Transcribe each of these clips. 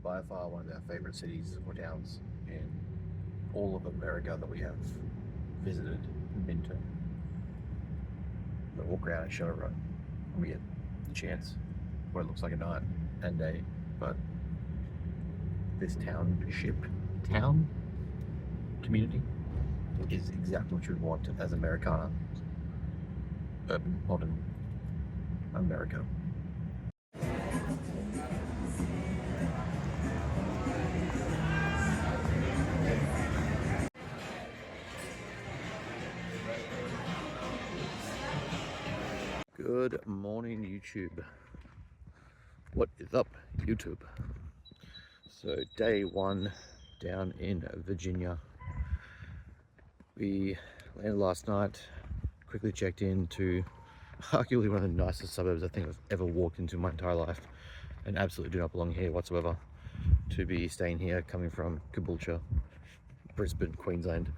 by far one of our favorite cities or towns in all of America that we have visited and been to. We'll walk around and show everyone when we get the chance what it looks like at night and day. But this town community is exactly what you would want as Americana, urban, modern America. Good morning, YouTube. What is up, YouTube? So day one down in Virginia. We landed last night, quickly checked into arguably one of the nicest suburbs I think I've ever walked into in my entire life, and absolutely do not belong here whatsoever. To be staying here, coming from Caboolture, Brisbane, Queensland.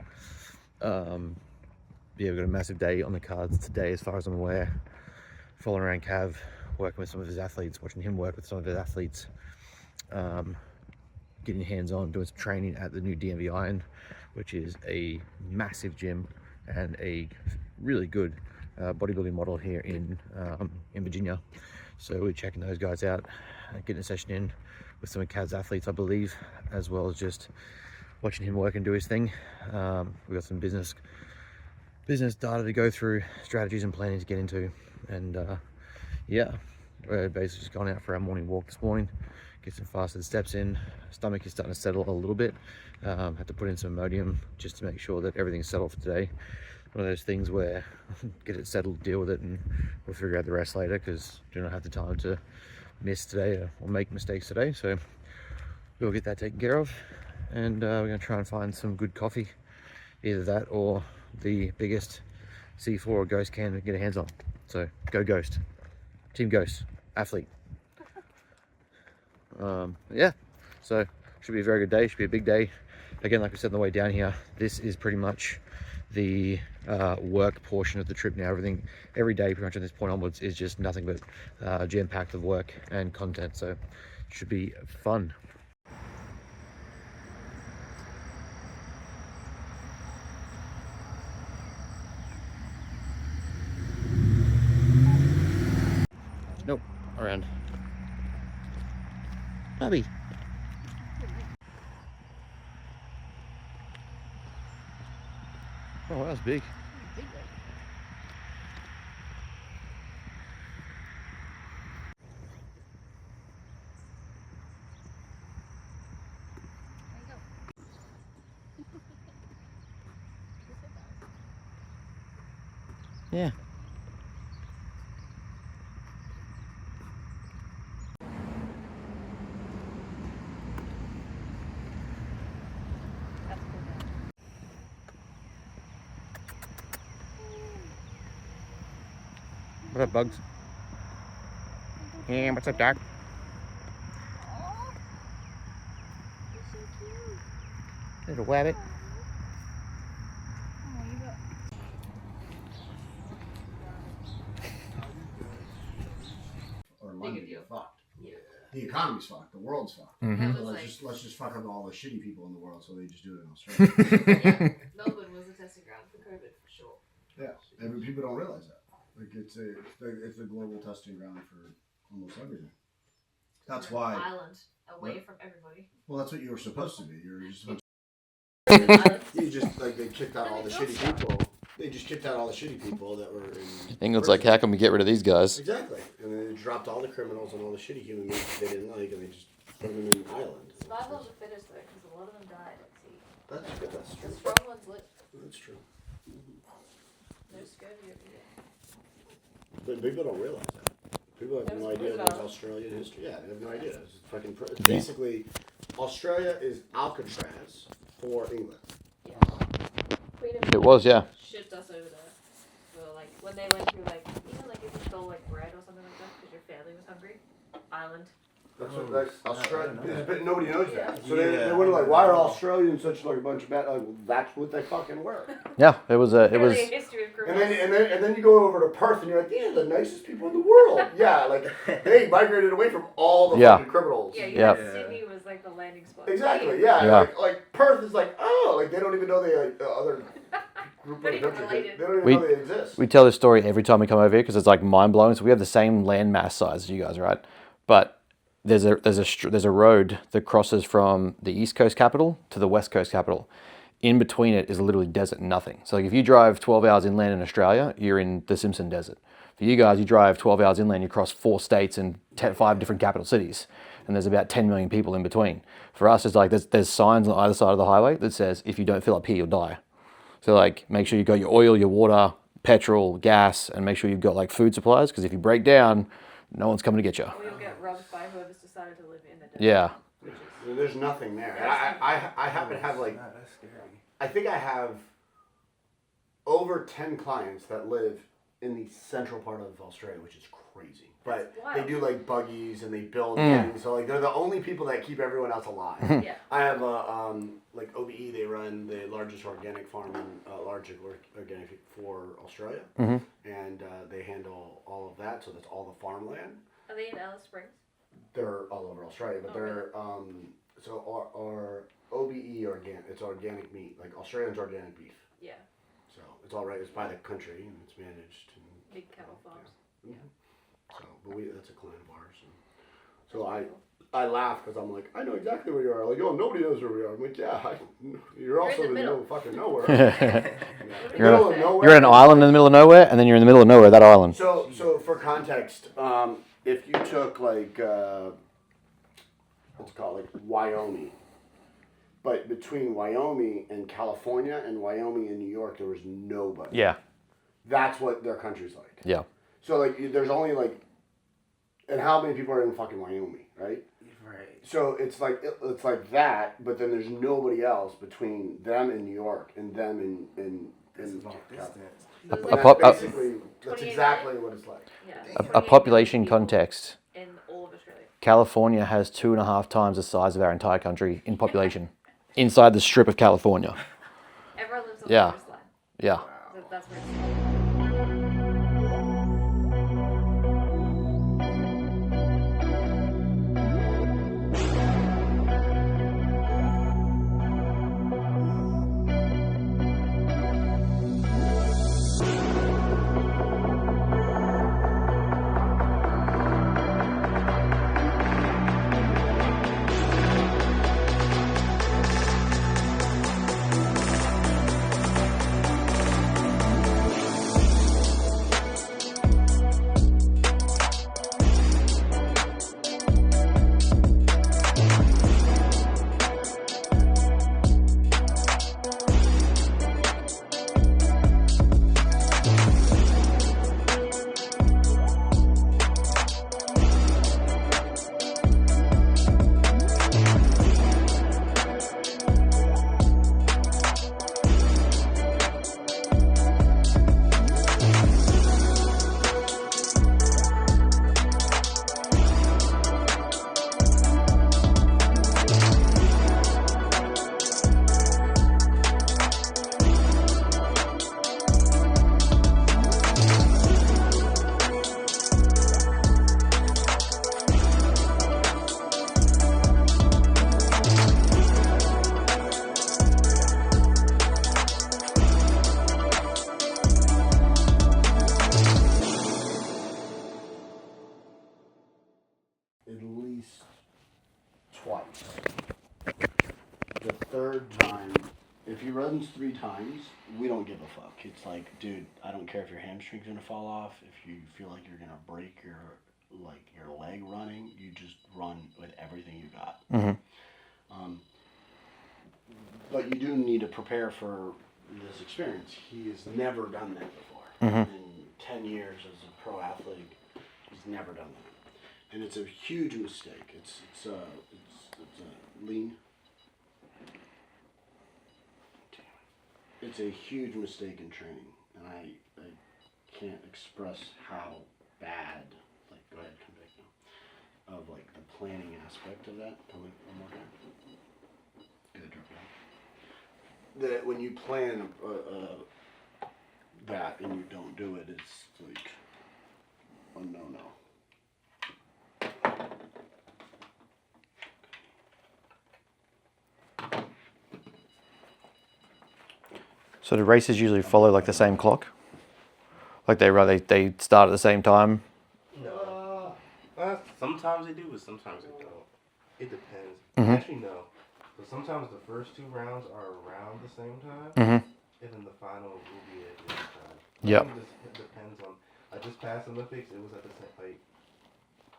Yeah, we've got a massive day on the cards today as far as I'm aware. Following around Cav, working with some of his athletes, watching him work with some of his athletes, getting hands-on, doing some training at the new DMV Iron, which is a massive gym and a really good bodybuilding model here in Virginia. So we're checking those guys out, getting a session in with some of Cav's athletes, I believe, as well as just watching him work and do his thing. We've got some business data to go through, strategies and planning to get into, and yeah, we're basically just gone out for our morning walk this morning, get some fasted steps in. Stomach is starting to settle a little bit. Had to put in some Imodium just to make sure that everything's settled for today. One of those things where get it settled, deal with it, and we'll figure out the rest later, because do not have the time to miss today or make mistakes today. So we'll get that taken care of, and we're going to try and find some good coffee, either that or the biggest C4 or Ghost can we can get our hands on. So go Ghost, Team Ghost, athlete. Yeah, so should be a very good day, should be a big day. Again, like we said on the way down here, this is pretty much the work portion of the trip now. Every day pretty much from this point onwards is just nothing but jam-packed of work and content, so it should be fun. Nope, around. Bobby. Oh, that was big. Yeah. What up, Bugs? Yeah, what's up, Doc? Little rabbit. Or London, you're fucked. Yeah. The economy's fucked. The world's fucked. Mm-hmm. So let's just fuck up all the shitty people in the world, so they just do it in Australia. Yeah, Melbourne was a testing ground for COVID for sure. Yeah, and people don't realize that. Like it's a global testing ground for almost everything. That's why. Island away from everybody. Well, that's what you were supposed to be. You were just. Island. You just like they kicked out all the shitty people. They just kicked out all the shitty people that were in. England's like, how can we get rid of these guys? Exactly, and then they dropped all the criminals and all the shitty human beings they didn't like, and they just put them in an island. Survival of the fittest, though, because a lot of them died at sea. That's good. That's true. The strong ones lived. That's true. No scurvy over here. But people don't realize that. People have no idea there's Australian history. Yeah, they have no idea. It's fucking basically, Australia is Alcatraz for England. Yeah. Queen of It was, yeah. shipped us over there. So, like, when they went through, like, you know, like if you stole, like, bread or something like that because your family was hungry? Island. That's what that's Australia. But nobody knows that. Yeah. So they were like, why are Australians such like a bunch of bad? Like, well, that's what they fucking were. Yeah, it was. Really a history of And criminals. then you go over to Perth and you're like, these are the nicest people in the world. Yeah, like they migrated away from all the fucking criminals. Yeah, Yeah. Sydney was like like the landing spot. Exactly. Yeah. Like Perth is like, oh, like they don't even know the other group Not of even countries. related. They don't even know they exist. We tell this story every time we come over here because it's like mind blowing. So we have the same landmass size as you guys, right? But there's a road that crosses from the East Coast capital to the West Coast capital. In between it is literally desert and nothing. So like if you drive 12 hours inland in Australia, you're in the Simpson Desert. For you guys, you drive 12 hours inland, you cross 4 states and 5 different capital cities. And there's about 10 million people in between. For us, it's like there's signs on either side of the highway that says, if you don't fill up here, you'll die. So like make sure you got your oil, your water, petrol, gas, and make sure you've got like food supplies, because if you break down, no one's coming to get you. Or you'll get robbed by whoever's decided to live in the desert. Yeah. There's nothing there. And I happen to have like, That's scary. I think I have over 10 clients that live in the central part of Australia, which is crazy. But they do like buggies and they build things. So like they're the only people that keep everyone else alive. Yeah. I have like OBE. They run the largest organic farm, organic for Australia, and they handle all of that. So that's all the farmland. Are they in Alice Springs? They're all over Australia, but they're so our OBE it's organic meat, like Australian's organic beef. Yeah. So it's all right. It's by the country and it's managed. And, Big cattle farms. yeah. So, but that's a client of ours. And so I laugh because I'm like, I know exactly where you are. Like, oh, nobody knows where we are. I'm like, yeah, you're also in the middle of fucking nowhere. Middle of nowhere. You're an island in the middle of nowhere, and then you're in the middle of nowhere, that island. So for context, if you took like let's call it like Wyoming, but between Wyoming and California and Wyoming and New York, there was nobody. Yeah. That's what their country's like. Yeah. So like, there's only like, and how many people are in fucking Wyoming, right? Right. So it's like that, but then there's nobody else between them and New York and them in Long distance. that's exactly what it's like. Yeah. A population context. In all of Australia. California has 2.5 times the size of our entire country in population, inside the strip of California. Everyone lives on Yeah. the coastline. Yeah. So that's where it's At least twice. The third time, if he runs 3 times, we don't give a fuck. It's like, dude, I don't care if your hamstring's gonna fall off, if you feel like you're gonna break your leg running, you just run with everything you got. But you do need to prepare for this experience. He has never done that before. In 10 years as a pro athlete, he's never done that. And it's a huge mistake. It's a lean. It's a huge mistake in training, and I can't express how bad. Like, go ahead, come back now. Of like the planning aspect of that. Come one more time. Good, drop down. That when you plan that and you don't do it, it's like a no-no. So the races usually follow like the same clock? Like they start at the same time? No. Sometimes they do, but sometimes they don't. It depends. Mhm. Actually, no. So sometimes the first 2 rounds are around the same time, Mm-hmm. and then the final will be at different time. Yep. I think it depends on. I just passed Olympics. It was at the same, like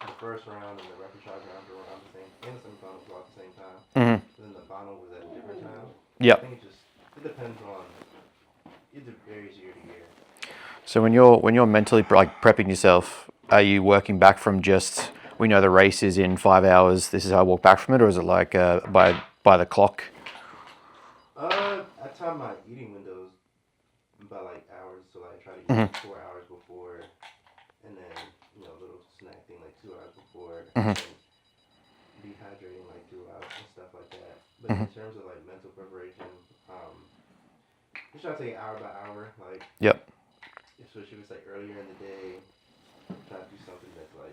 the first round and the repechage round were around the same, and the semifinals were at the same time. Mm-hmm. Then the final was at a different time. I Yep. think it depends on. It varies year to year. So when you're mentally like prepping yourself, are you working back from just, we know the race is in 5 hours, this is how I walk back from it, or is it like by the clock? I time my eating windows by like hours, so like I try to eat 4 hours before, and then a little snack thing like 2 hours before, and dehydrating like throughout and stuff like that. But in terms of like mental preparation, just try to take hour by hour, like Yep. especially if it's like earlier in the day, try to do something that's like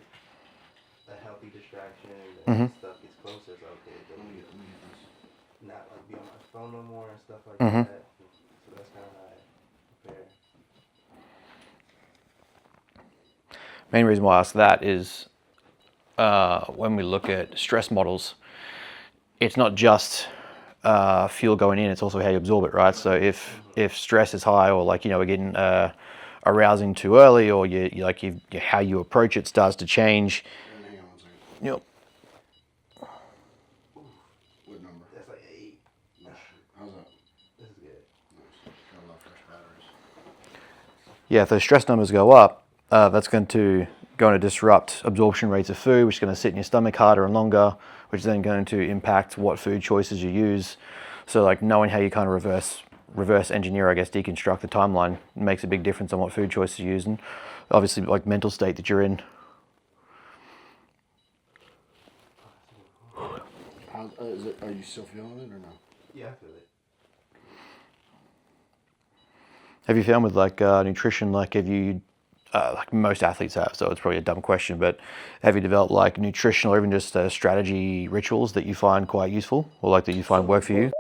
a healthy distraction, and stuff gets closer. So okay, then not like be on my phone no more and stuff like that. So that's kind of how I prepare. Main reason why I ask that is when we look at stress models, it's not just fuel going in, it's also how you absorb it, right? So if stress is high, or like we're getting arousing too early, or how you approach it starts to change. Hang on 1 second. Yep. What number? That's like 8. How's that? This is good. Nice. Got a lot of fresh batteries. Yeah, if those stress numbers go up, that's going to disrupt absorption rates of food, which is going to sit in your stomach harder and longer, which is then going to impact what food choices you use. So like knowing how you kind of reverse engineer, I guess, deconstruct the timeline makes a big difference on what food choices you use, and obviously like mental state that you're in. Are you still feeling it or no? Yeah, I feel it. Have you found with like nutrition, like have you, like most athletes have, so it's probably a dumb question, but have you developed like nutritional or even just strategy rituals that you find quite useful, or like that you find work for you?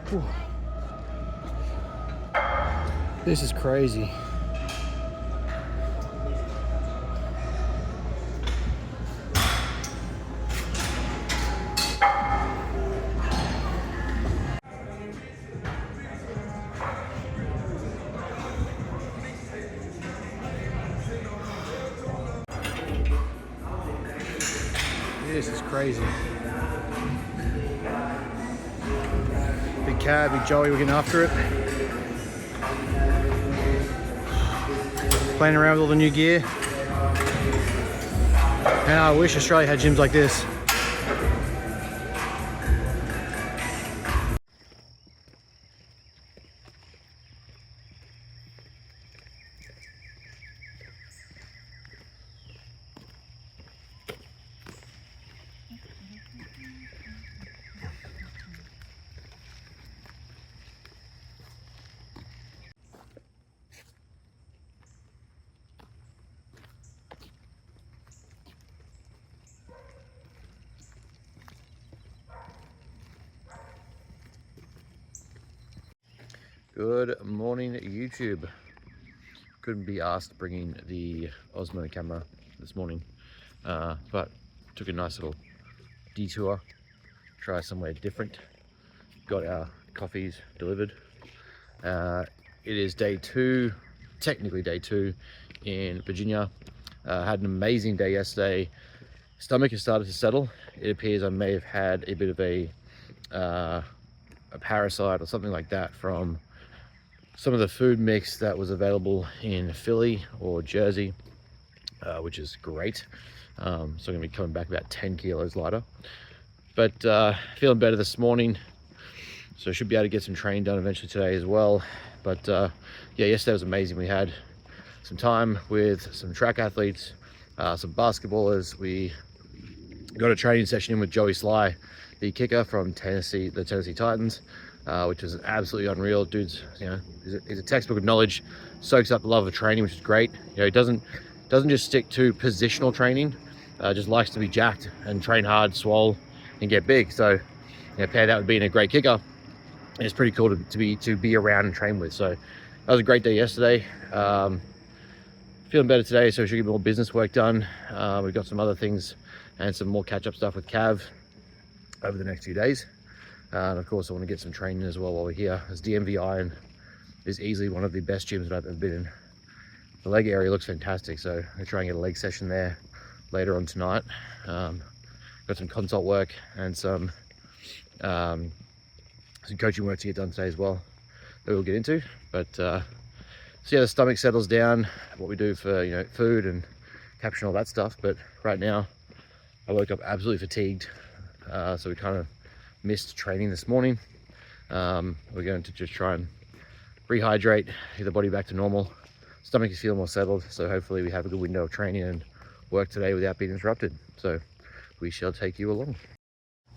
Whew. This is crazy. This is crazy. Big Cab, Big Joey, we're getting after it. Playing around with all the new gear. And I wish Australia had gyms like this. Good morning, YouTube. Couldn't be asked bringing the Osmo camera this morning, but took a nice little detour, try somewhere different. Got our coffees delivered. It is day two, technically day two in Virginia. Had an amazing day yesterday. Stomach has started to settle. It appears I may have had a bit of a parasite or something like that from some of the food mix that was available in Philly or Jersey, which is great. So I'm gonna be coming back about 10 kilos lighter, but feeling better this morning. So I should be able to get some training done eventually today as well. But yeah, yesterday was amazing. We had some time with some track athletes, some basketballers. We got a training session in with Joey Sly, the kicker from Tennessee, the Tennessee Titans, which was absolutely unreal. Dude's, you know, he's a textbook of knowledge, soaks up the love of training, which is great. You know, he doesn't just stick to positional training, just likes to be jacked and train hard, swole, and get big. So, you know, pair that with being a great kicker, it's pretty cool to be around and train with. So that was a great day yesterday. Feeling better today, so we should get more business work done. We've got some other things and some more catch-up stuff with Cav over the next few days. And of course, I want to get some training as well while we're here, as DMV Iron is easily one of the best gyms that I've ever been in. The leg area looks fantastic, so I'm gonna try and get a leg session there later on tonight. Got some consult work and some coaching work to get done today as well that we'll get into. But so yeah, the stomach settles down, what we do for, you know, food and capturing all that stuff. But right now I woke up absolutely fatigued, so we kind of missed training this morning. We're going to just try and rehydrate, get the body back to normal. Stomach is feeling more settled, so hopefully we have a good window of training and work today without being interrupted. So we shall take you along.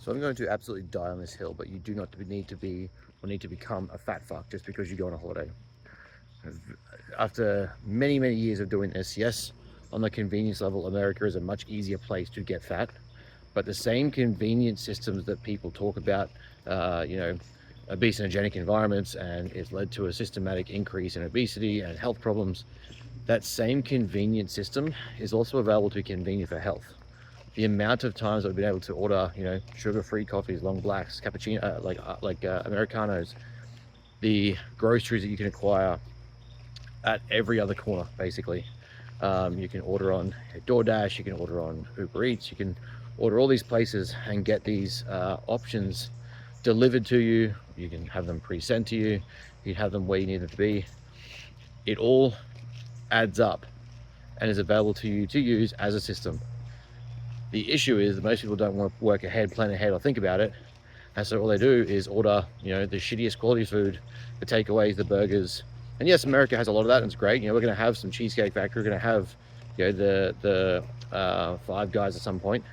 So I'm going to absolutely die on this hill, but you do not need to become a fat fuck just because you go on a holiday. After many years of doing this, yes, on the convenience level, America is a much easier place to get fat, but the same convenience systems that people talk about, you know, obesogenic environments, and it's led to a systematic increase in obesity and health problems. That same convenience system is also available to be convenient for health. The amount of times I've been able to order, you know, sugar-free coffees, long blacks, cappuccino, like Americanos, the groceries that you can acquire at every other corner, basically. You can order on DoorDash, you can order on Uber Eats, you can order all these places and get these options delivered to you. You can have them pre-sent to you. You can have them where you need them to be. It all adds up and is available to you to use as a system. The issue is that most people don't want to work ahead, plan ahead, or think about it. And so all they do is order, you know, the shittiest quality food, the takeaways, the burgers. And yes, America has a lot of that, and it's great. You know, we're going to have some Cheesecake Factory. We're going to have, you know, the Five Guys at some point.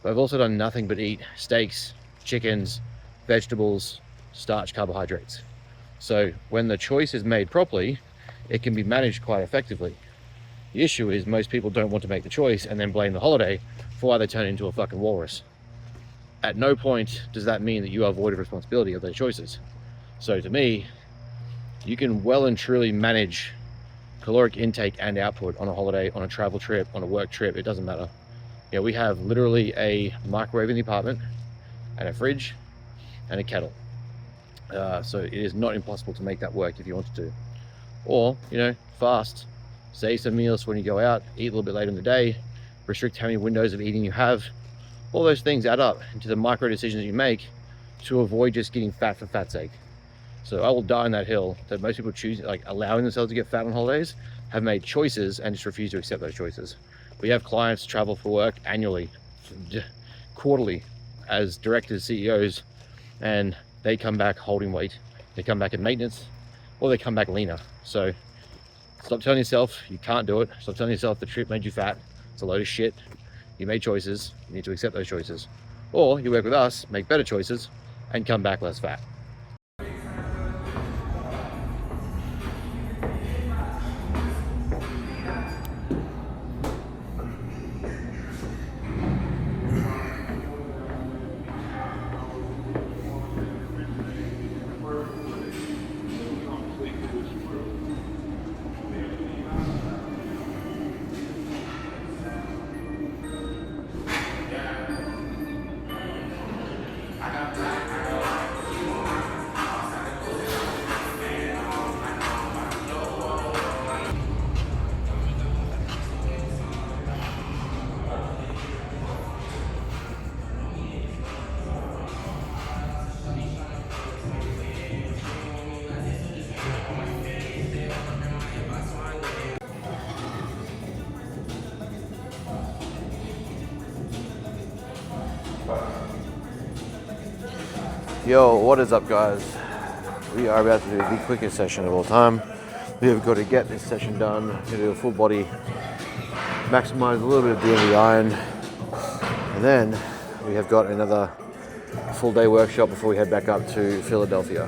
But I've also done nothing but eat steaks, chickens, vegetables, starch, carbohydrates. So when the choice is made properly, it can be managed quite effectively. The issue is most people don't want to make the choice and then blame the holiday for why they turn into a fucking walrus. At no point does that mean that you are void of responsibility of those choices. So to me, you can well and truly manage caloric intake and output on a holiday, on a travel trip, on a work trip. It doesn't matter. You know, we have literally a microwave in the apartment and a fridge and a kettle. So it is not impossible to make that work if you wanted to. Or, you know, fast. Save some meals when you go out, eat a little bit later in the day, restrict how many windows of eating you have. All those things add up into the micro decisions you make to avoid just getting fat for fat's sake. So I will die on that hill that most people choose, like allowing themselves to get fat on holidays, have made choices and just refuse to accept those choices. We have clients travel for work annually, quarterly, as directors, CEOs, and they come back holding weight. They come back in maintenance, or they come back leaner. So stop telling yourself you can't do it. Stop telling yourself the trip made you fat. It's a load of shit. You made choices. You need to accept those choices. Or you work with us, make better choices, and come back less fat. Yo, what is up, guys? We are about to do the quickest session of all time. We have got to get this session done. We're going to do a full body, maximize a little bit of DMV iron, and then we have got another full day workshop before we head back up to Philadelphia.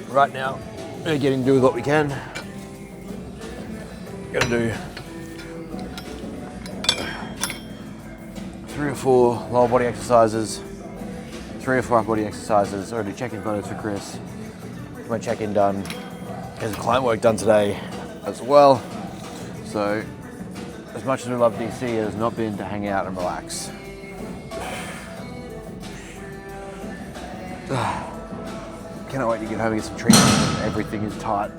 Right now, we're getting to do what we can. Gonna do 3 or 4 lower body exercises, 3 or 4 upper body exercises. Already check-in photos for Chris. My check-in done. There's client work done today as well. So, as much as we love DC, it has not been to hang out and relax. Cannot wait to get home and get some treatment. Everything is tight.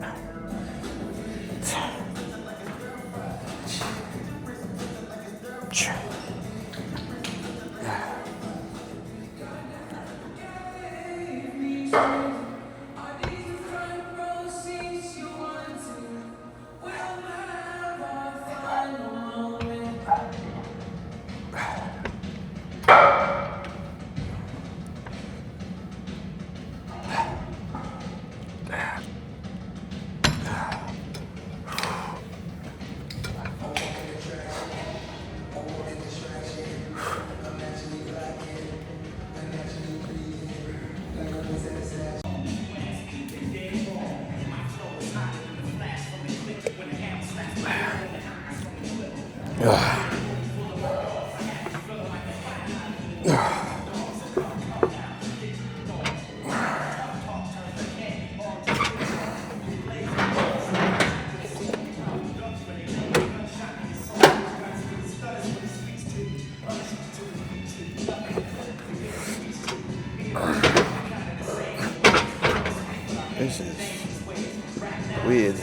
This is weird.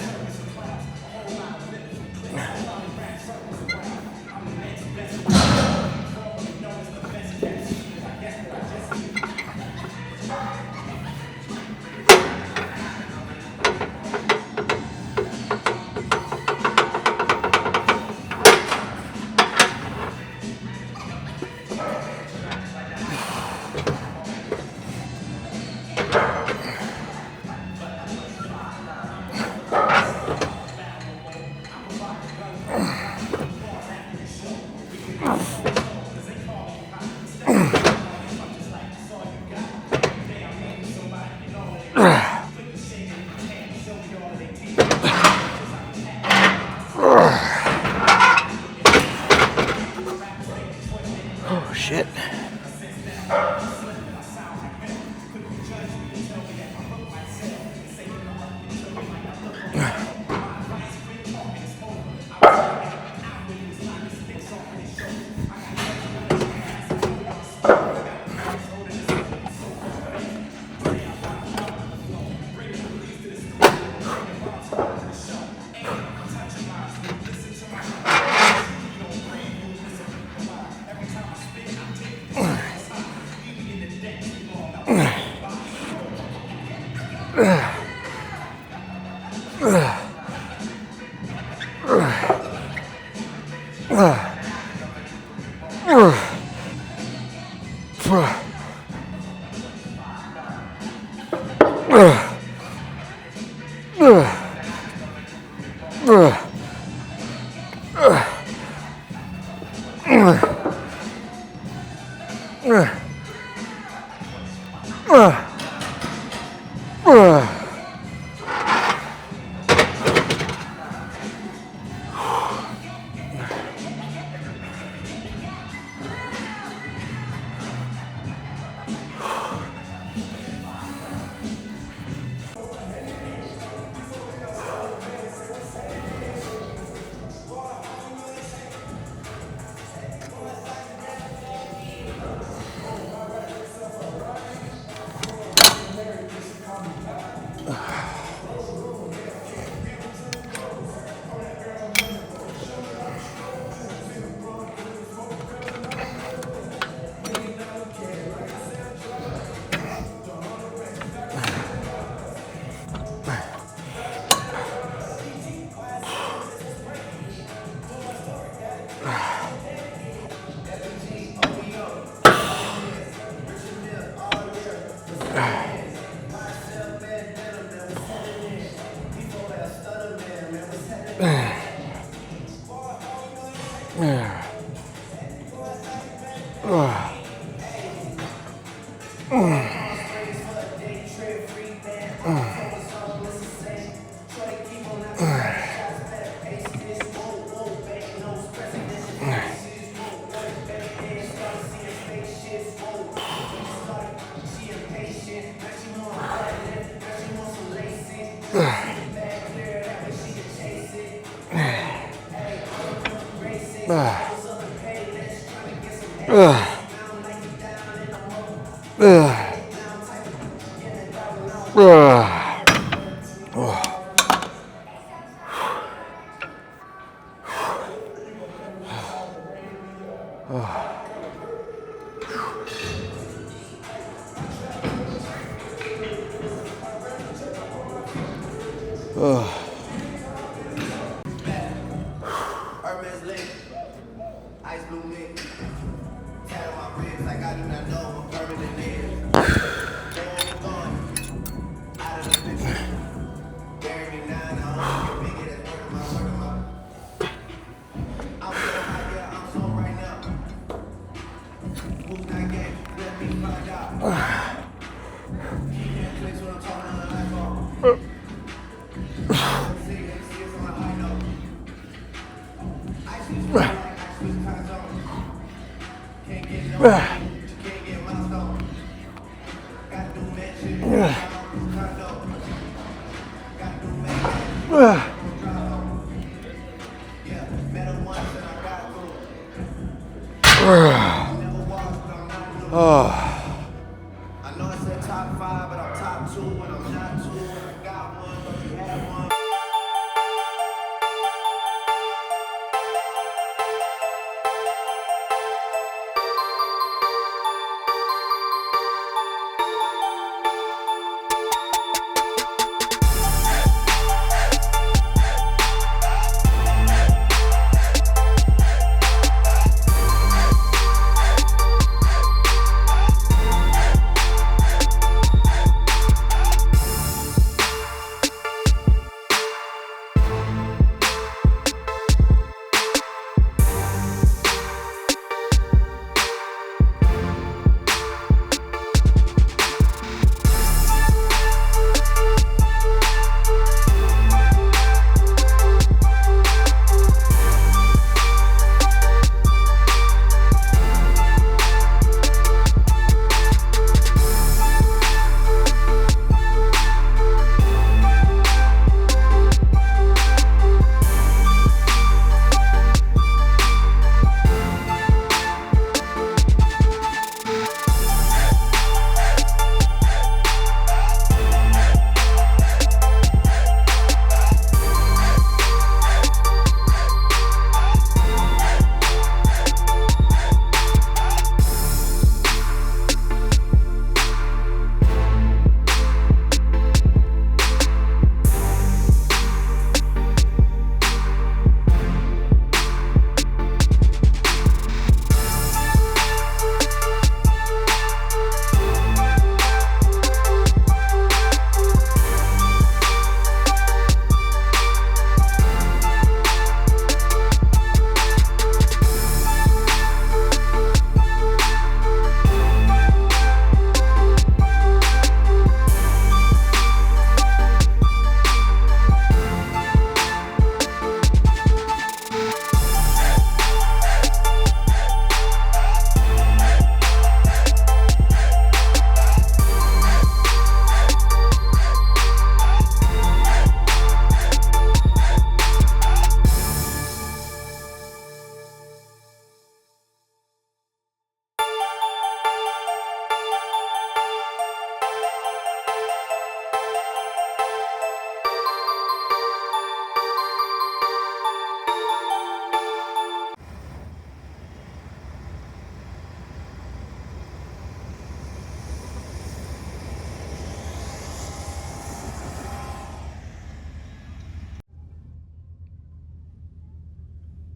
Ugh. shit.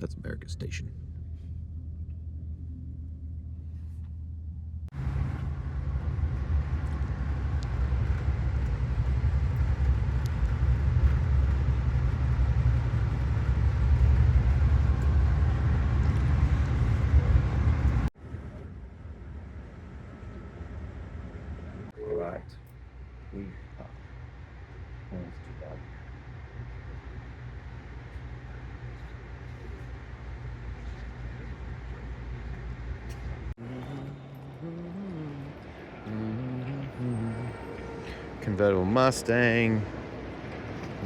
That's America Station. Right. We are. Oh, it's too bad. Convertible Mustang,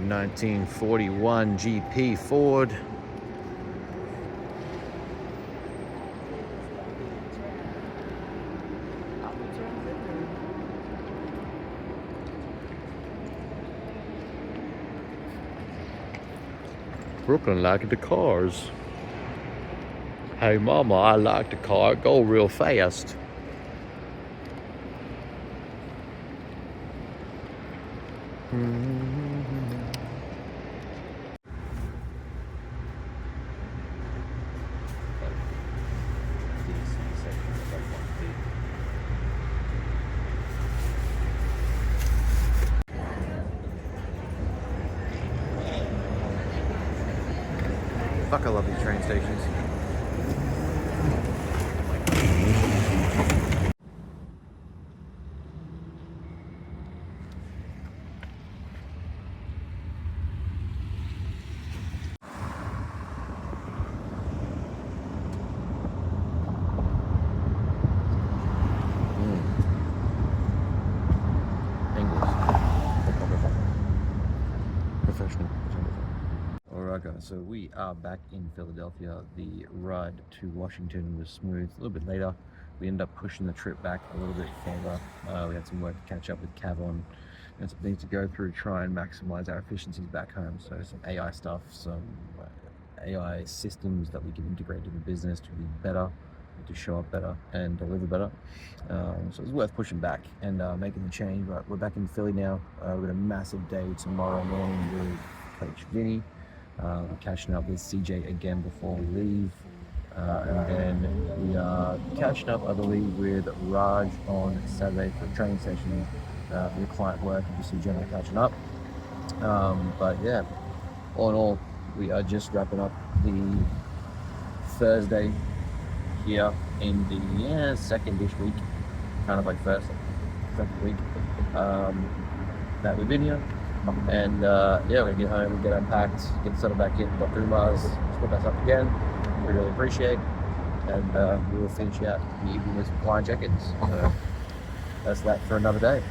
1941 GP Ford. Brooklyn like the cars. Hey mama, I like the car, go real fast. Fuck, I love these train stations. Professional. Alright guys, so we are back in Philadelphia. The ride to Washington was smooth. A little bit later, we ended up pushing the trip back a little bit further. We had some work to catch up with Cav and some things to go through, try and maximize our efficiencies back home. So some AI stuff, some AI systems that we can integrate in the business to be better, to show up better and deliver better. So it's worth pushing back and making the change. But we're back in Philly now. We've got a massive day tomorrow morning with Coach Vinny. We're catching up with CJ again before we leave. And then we are catching up, I believe, with Raj on Saturday for a training session for the client work, and just generally catching up. But yeah, all in all, we are just wrapping up the Thursday here in the second-ish week, kind of like second week that we've been here. And yeah, we're gonna get home, get unpacked, get settled back in, got 3 miles, split us up again. We really appreciate, and we will finish out the evening with some client check-ins. So that's that for another day.